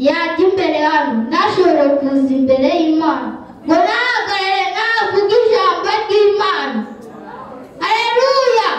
yajya imbere hano ntashobore kuza imbere y'Imana ngo nahagarare navuga ijambo ry'Imana. Haleluya.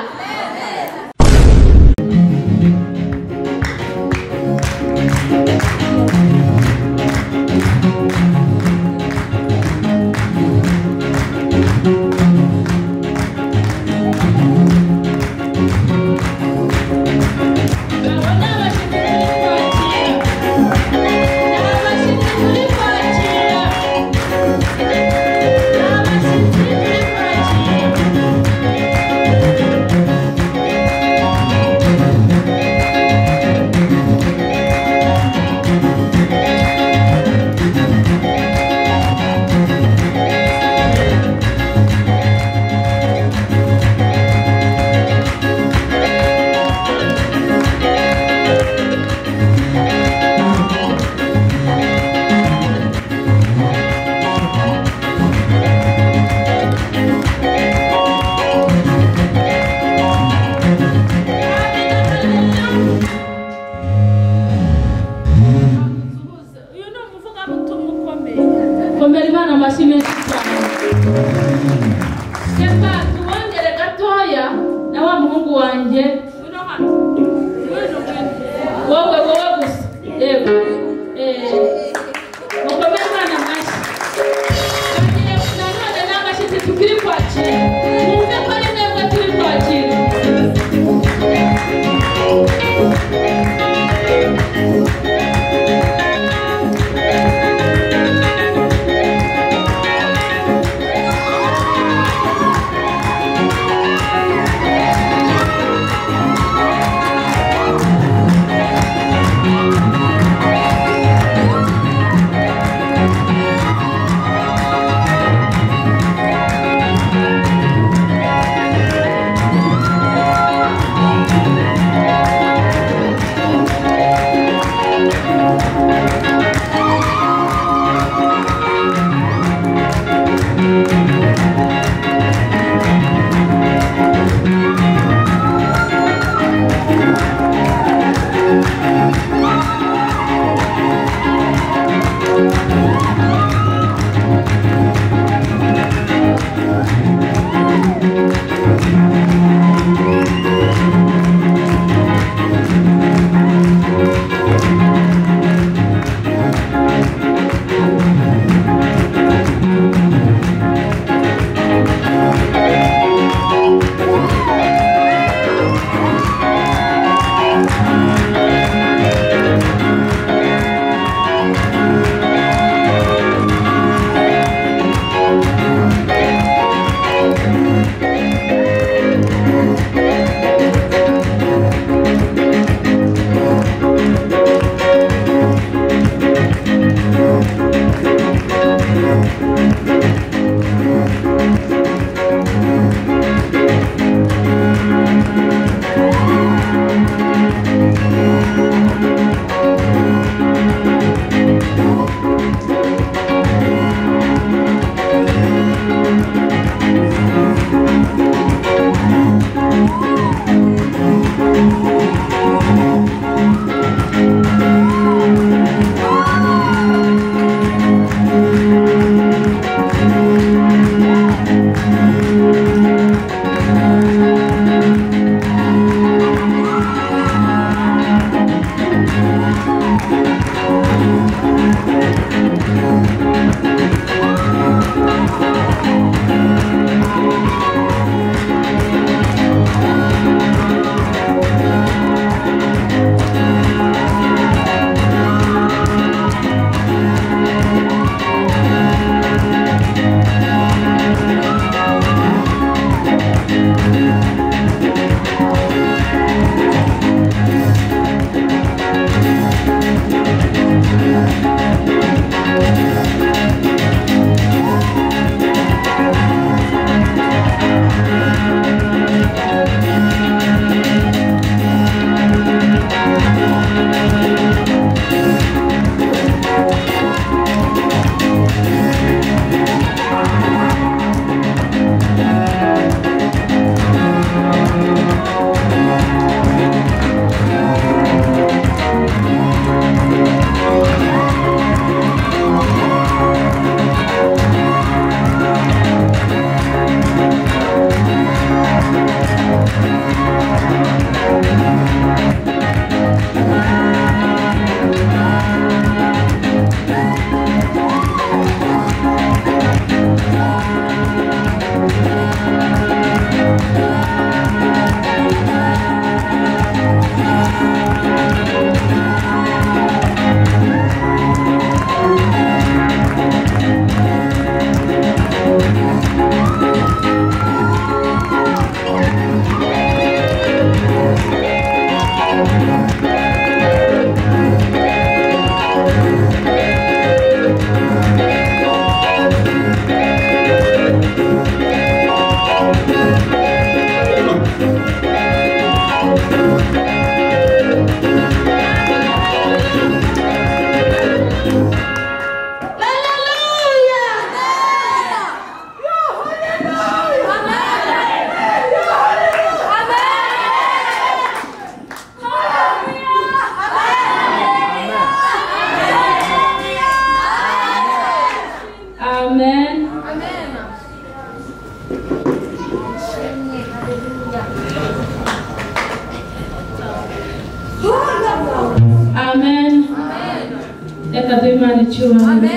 reka duhe Imana icyubahiro.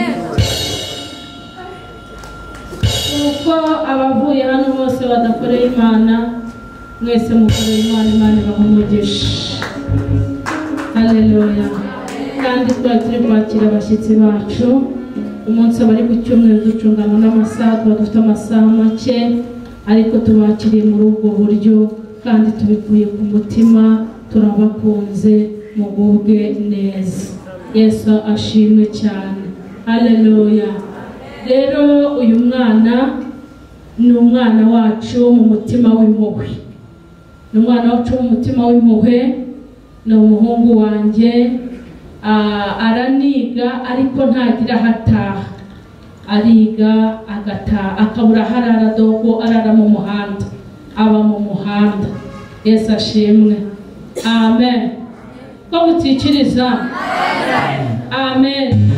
Uko abavuye hano bose badakoreye Imana, mwese mukoreye Imana, Imana ibahe umugisha. Haleluya. Kandi turi kwakira abashyitsi bacu. Umunsi bari ku cyumweru ducungana n'amasaha, tuba dufite amasaha make, ariko tubakiriye muri ubwo buryo kandi tubikuye ku mutima. Turabakunze, mugubwe neza. Yesu ashimwe cyane. Haleluya. Rero uyu mwana ni umwana wacu mu mutima w'impuhwe. Ni umwana wacu mu mutima w'impuhwe. Ni umuhungu wanjye. Araniga ariko ntagira hataha. Ariga agataha, akabura harara, dogo arara mu muhanda, aba mu muhanda. Yesu ashimwe. Amen. Ko mutikiriza? Amen.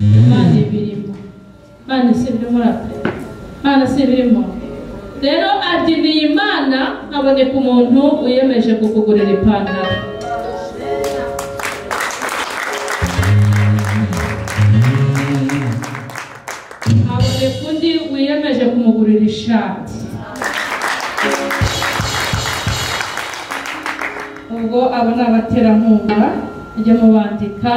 Imana ibirimo. Imana si birimo rate. Imana si birimo. Rero adiniye Imana, haboneka umuntu wiyemeje kukugurira ipantaro. Haboneka undi wiyemeje kumugurira ishati. Ubwo abo ni abaterankunga, mujye mubandika.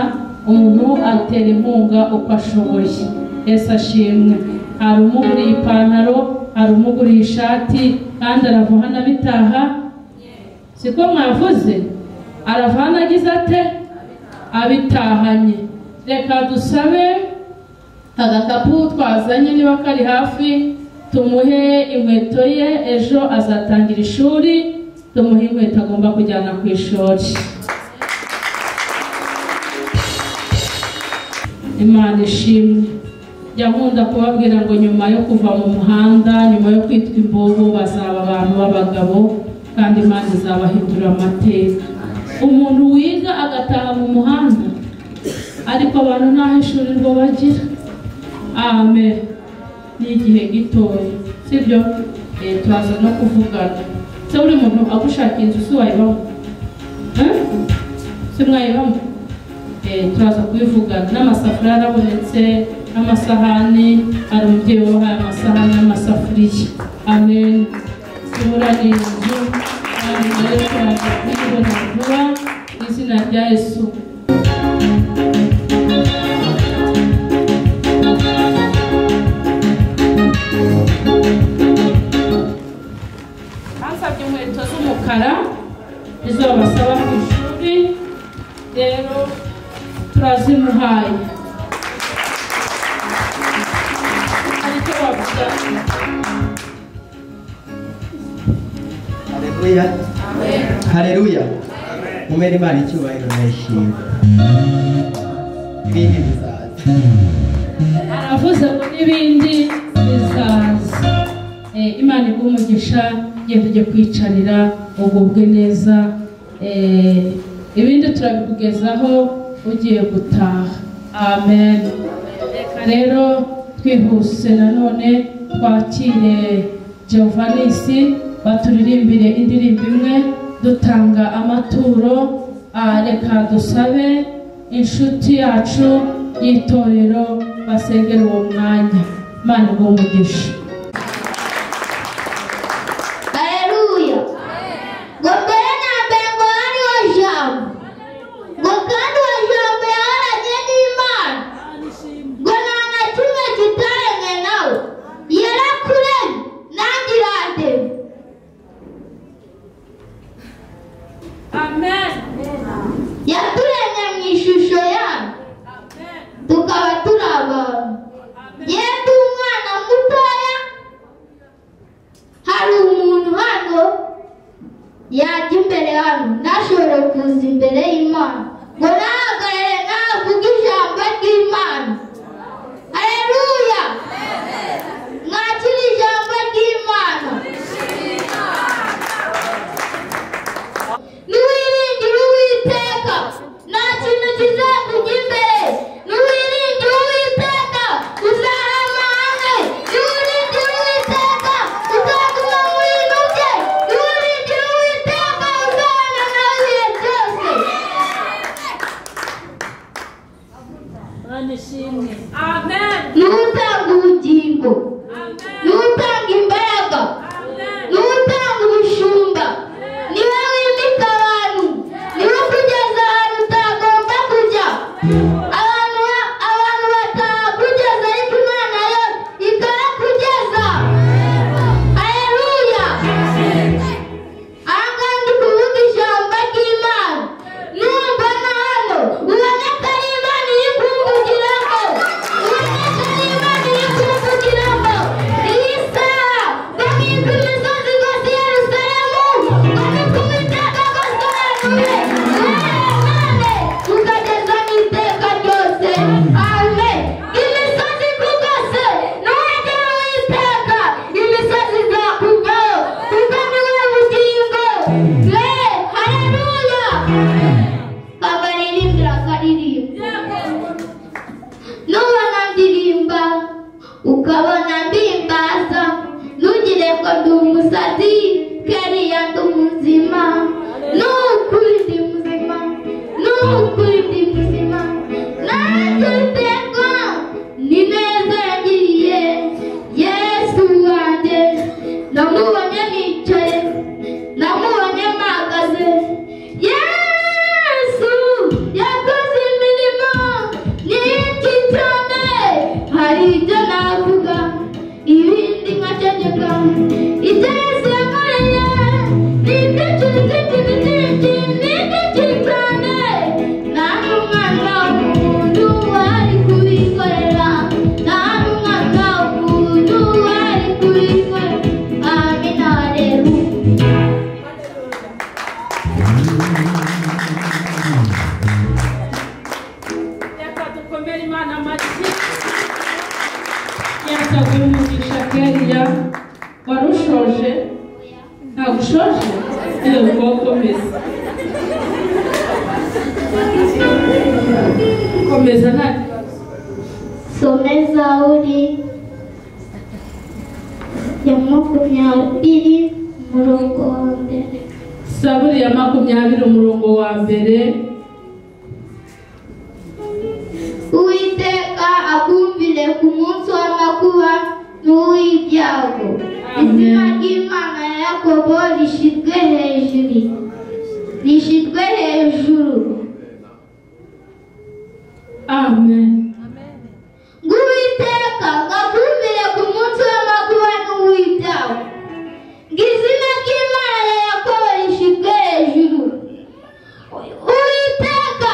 Umuntu atera inkunga uko ashoboye. Yesu ashimwe. Hari umuguriye ipantaro, hari umuguriye ishati, kandi arava hano abitaha. Siko mwavuze? Arava hano agize ate? Abitahanye. Reka dusabe agakapu twazanye niba kari hafi, tumuhe inkweto ye, ejo azatangira ishuri, tumuhe inkweto agomba kujyana ku ishuri. Imana ishimwe. Jya nkunda kubabwira ngo nyuma yo kuva mu muhanda, nyuma yo kwitwa imbobo, bazaba abantu b'abagabo, kandi Imana izabahindura amateka. Umuntu wiga agataha mu muhanda, ariko abantu ntaho ishuri rwo bagira. Amen. Ni igihe gitoya, sibyo? Turaza no kuvugana. Se buri muntu agushaka inzu si wayibamo? Si mwayibamo? Turaza kubivugana. N'amasafuriya arabonetse, n'amasahani. Hari umubyeyi wahaye amasahani n'amasafuriya. Amen. Sibura ni inzu, kandi nayo turaza kuyibona vuba mu izina rya Yesu. Ansabye inkweto z'umukara izo basaba ku ishuri, rero turazimuhaye. Ariko bavuga Haleluya. Amen. Haleluya. Umere Imana icyubahiro n'ishimwe. Ibindi bizaza. Aravuze ngo n'ibindi bizaza. Imana iguhe umugisha, genda ujye kwicarira ugubwe neza. Ibindi turabikugezaho ugiye gutaha. Amen. Reka rero twihuse nanone twakire Giovanisi baturirimbire indirimbo imwe dutanga amaturo. Reka dusabe inshuti yacu y'itorero basengera uwo mwanya. Imana iguhe umugisha. Haleluya. Ngo mbere na mbere ngo hariho jambo, ngo kandi uwo jambo yaharanye n'Imana, ngo nta na kimwe kitaremwe nawe. Yarakuremye nanjye irandemye. Amen. Yaturemye mu ishusho yayo, tukaba turi abantu. Yewe ndi umwana mutoya. Hari umuntu hano yajya imbere hano ntashobore kuza imbere y'Imana ngo nahagarare navuga ijambo ry'Imana. Haleluya. Mwakire ijambo ry'Imana. Niwiringire Uwiteka, nta kintu kizakujya imbere. Niwiringire Uwiteka, uzahama hamwe. Niwiringire Uwiteka, uzaguma mu bintu bye. Niwiringire Uwiteka, uzabana nawe ibihe byose. ishimwe. Amen. n'utanga ubugingo, n'utanga imbaraga, n'utanga ubushumba, niwe wimika abantu, niwe kugeza ahantu utagomba kujya. Abantu batakugeza ariko Imana yo ikahakugeza. Haleluya. Aha ndi kuvuga ijambo ry'Imana. Numbona hano ubone ko ari Imana iri kumvugiramo, ubone ko ari Imana iri kumvugiramo. Iyi saha bamwika imisozi rwose i Yerusalemu, bamwika Uwiteka agosobanure Imana ukageza mu iteka ryose. Amen. Imisozi ikugose nuwegera Uwiteka, imisozi izakuvaho kuko niwe bugingo. Haleluya. Abaririmbira akaririmba, nubona ndirimba ukabona mbimbaza, ntugire ko ndi umusazi, keriya ndi umuzima. Nukuri ndi muzima, nukuri ndi muzima. Nanjye Uwiteka ni neza yangiriye, Yesu wanjye namubonye nicaye, namubonye mpagaze. Yesu yakoze imirimo myinshi cyane, hari ibyo navuga ibindi nkaceceka. Ibyo Yesu yankoreye ni byinshi cyane, nta n'umwana w'umuntu wari kubikorera, nta n'umwana w'umuntu wari kubikorera. Amina. Haleluya. Reka dukomere Imana amashyi. Yasaguye umugisha keriya. Warushoje? Ntabwo ushoje? Ubwo komeza. Komeza nta kibazo. Some Zaburi ya 20 umurongo wa mbere. Zaburi ya 20 umurongo wa mbere. Uwiteka akumvire ku munsi w'amakuba n'uw'ibyago. Izina ry'Imana ya Yakobo rishyirwe hejuru. Amen. Ngo Uwiteka akumvire ku munsi w'amakuba n'uw'ibyago. Ngo izina ry'Imana ya Yakobo rishyirwe hejuru. Uwiteka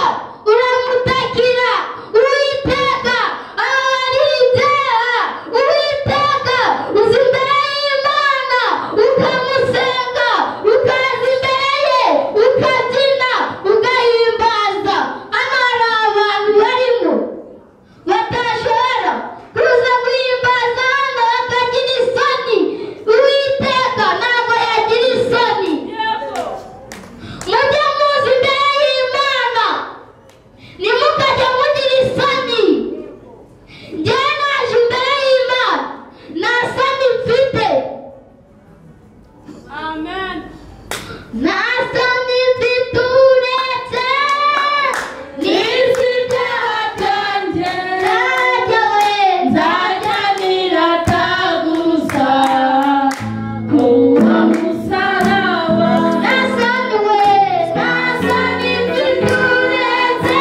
uramutakira, Uwiteka ababarira ibyaha, Uwiteka uza imbere y'Imana ukamusenga, ukaza imbere ye ukabyina ugahimbaza. Hano hari abantu barimo batashobora kuza guhimbaza hano bakagira isoni. Uwiteka ntabwo yagira isoni. Mujye muza imbere y'Imana, nimukajya mugira isoni. Njyewe naje imbere y'Imana nta soni mfite, Amen. nta soni mfite uretse n'isi ibyaha byanjye. Nzajya we, nzajya nirata gusa Kuwa musaraba. nta soni we, nta soni mfite uretse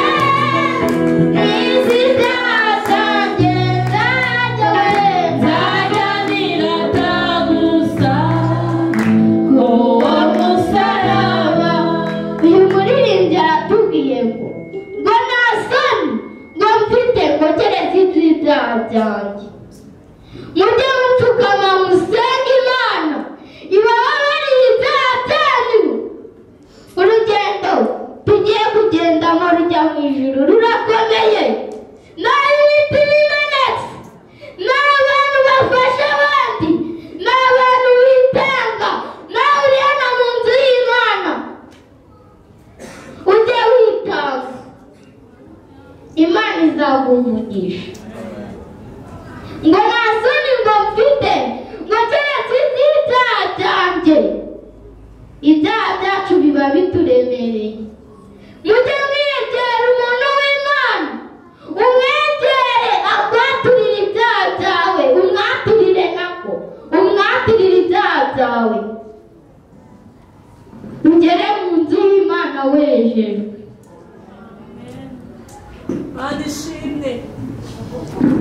n'isi ibyaha byanjye. Nzajya we, Nzajya nirata gusa kuwa musaraba. uyu muririmbyi aratubwiye ngo nta soni ngo mfite ngo keretse iby'ibyaha byanjye. Mujye mupfukama musenge Imana ibababariye ibyaha byanyu. Urugendo tugiye kugendamo rujya mu ijuru rurakomeye. Nta ibiti bimenetse, nta abantu bafasha abandi, nta abantu bitanga, nawe uri hano mu nzu y'Imana ujye witanga, Imana izaguha umugisha. Ngo nta soni ngo mfite ngo keretse iby'ibyaha byanjye. Ibyaha byacu biba bituremereye. Mujye mwegera umuntu w'Imana, umwegere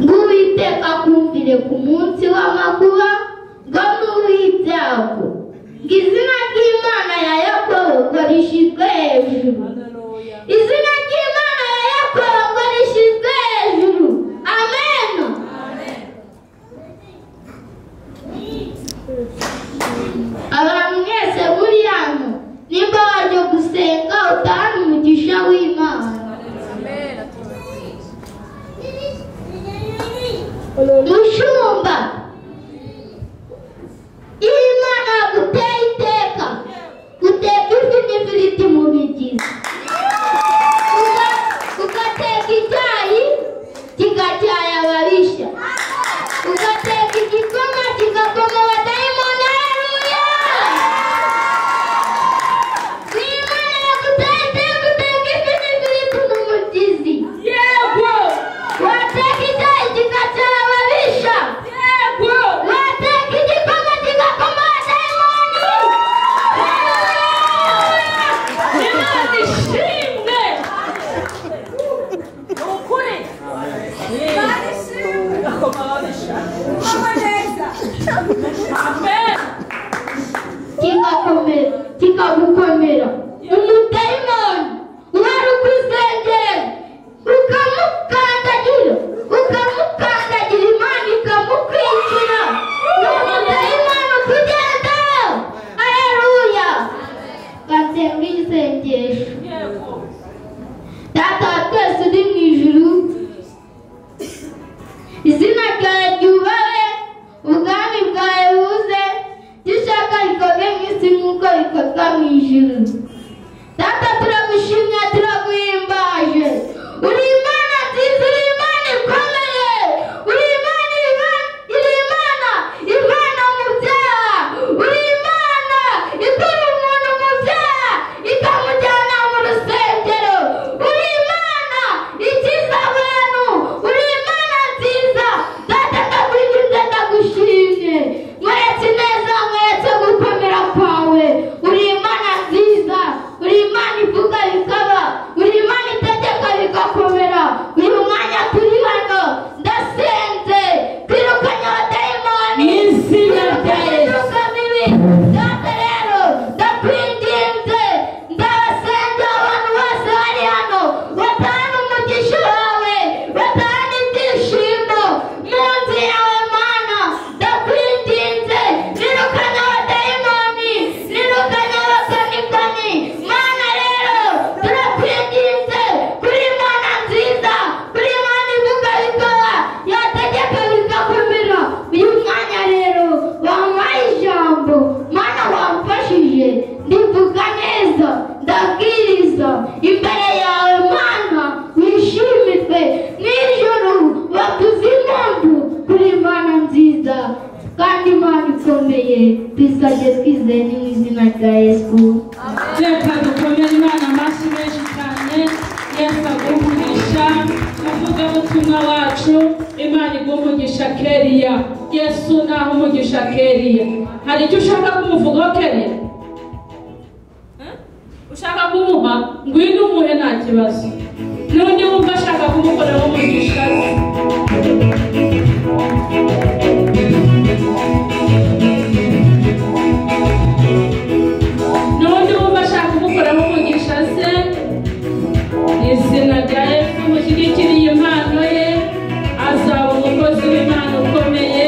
Ng'Uwiteka akumvire ku munsi w'amakuba ngo n'uw'ibyago ng'izina ry'Imana ya Yakobo ngo rishyizwe hejuru. Izina ry'Imana ya Yakobo ngo rishyizwe hejuru. Amen. Abantu mwese muri hano nimba waje gusenga utahana umugisha w'Imana. Mushumba Imana guteye iteka guteka ifi n'ifiriti mu bigizi ugateka icyayi kigacyaya ababisha ugateka igikoma kigakoma abadayimoni. Haleluya! Imana yaguteye iteka guteka ifi n'ifiriti mu bigizi. Yego! Wateka icyayi kigacyaya ababisha. Yego! Wateka igikoma kigakoma abadayimoni. Imana ishimwe! Ukuri! Amen! Kikagukomera umudayimoni wari ukwisengera ukamukandagira Imana ikamukwikira umudayimoni ukugenda. Haleluya! Gasenga isengesho. Data wa twese uri mu ijuru, izina ryawe ryubahwe, ubwami bwawe buze, icyo ushaka bikorwe mu isi nk'uko bikorwa mu ijuru. Data turagushimye turaguhimbaje, uri Imana nziza, uri Imana ikomeye, uri Imana ivana mu byaha, uri Imana ikura umuntu mu byaha ikamujyana mu rusengero, uri Imana ikiza abantu, uri Imana nziza. Data ndakwinginze ndagushimye, mweretse neza, mweretse gukomera kwawe, uri Imana nziza, uri Imana ivuga bikaba, uri Imana itegeka bigakomera. Uyu mwanya turi hano ndasenze kwirukanya abadayimoni Izina rya Yesu. mibi. Data rero ndakwinginze ndabasengera abantu bose bari hano batahana umugisha wawe, batahana ibyishimo mu nzu yawe Mana. Ndakwinginze nirukanya abadayimoni, nirukanya abakanikani Mana. Rero turakwinginze kuri Imana nziza, kuri Imana ivuga bikaba, yategeka bigakomera. Uyu mwanya rero wampaye ijambo Mana, wamfashije ndivuga neza, ndabwiriza imbere yawe Mana. Wishimirwe n'ijuru, bavuze impundu kuri Imana nziza kandi Imana ikomeye. Twisabye twizeye mu izina rya Yesu. Reka dukomere Imana amashyi menshi cyane. Yesu aguha umuvugabutumwa wacu, Imana iguha umugisha Keriya. Yesu naho umugisha Keriya. Hari icyo ushaka kumuvugaho Keriya? Ushaka kumuha? Ngwino umuhe nta kibazo. N'undi wumva ashaka kumukoreraho umugisha ze. N'undi wumva ashaka kumukoreraho umugisha ze, izina rya Yesu mushyigikiriye impano ye, azaba umukozi w'Imana ukomeye,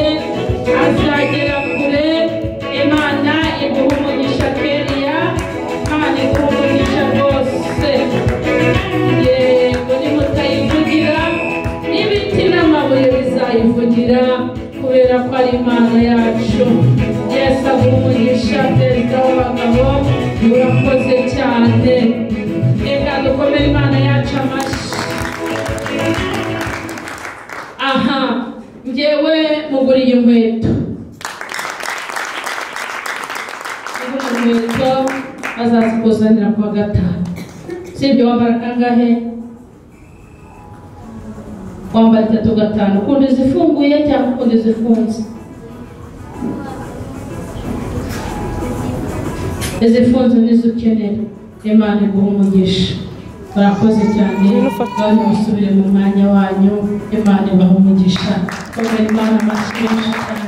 azagera kure. Imana iguha umugisha Keriya, Imana iguha umugisha rwose. Yego nimutayivugira n'ibiti n'amabuye bizayivugira, kubera ko ari Imana yacu. Yesu aguha umugisha perezida w'abagabo, urakoze cyane. Reka dukomere Imana yacu amashyi. Aha, njyewe muguriye inkweto. Inkweto azazikuzanira kuwa gatanu. Sibyo wambara kangahe? Wambara 3-5. Ukunda izifunguye cyangwa ukunda izifunze? Izifunze nizo ukenera. Imana iguha umugisha. barakoze cyane bari musubire mu mwanya wanyu. Imana ibahe umugisha. Komera Imana amashyi menshi cyane.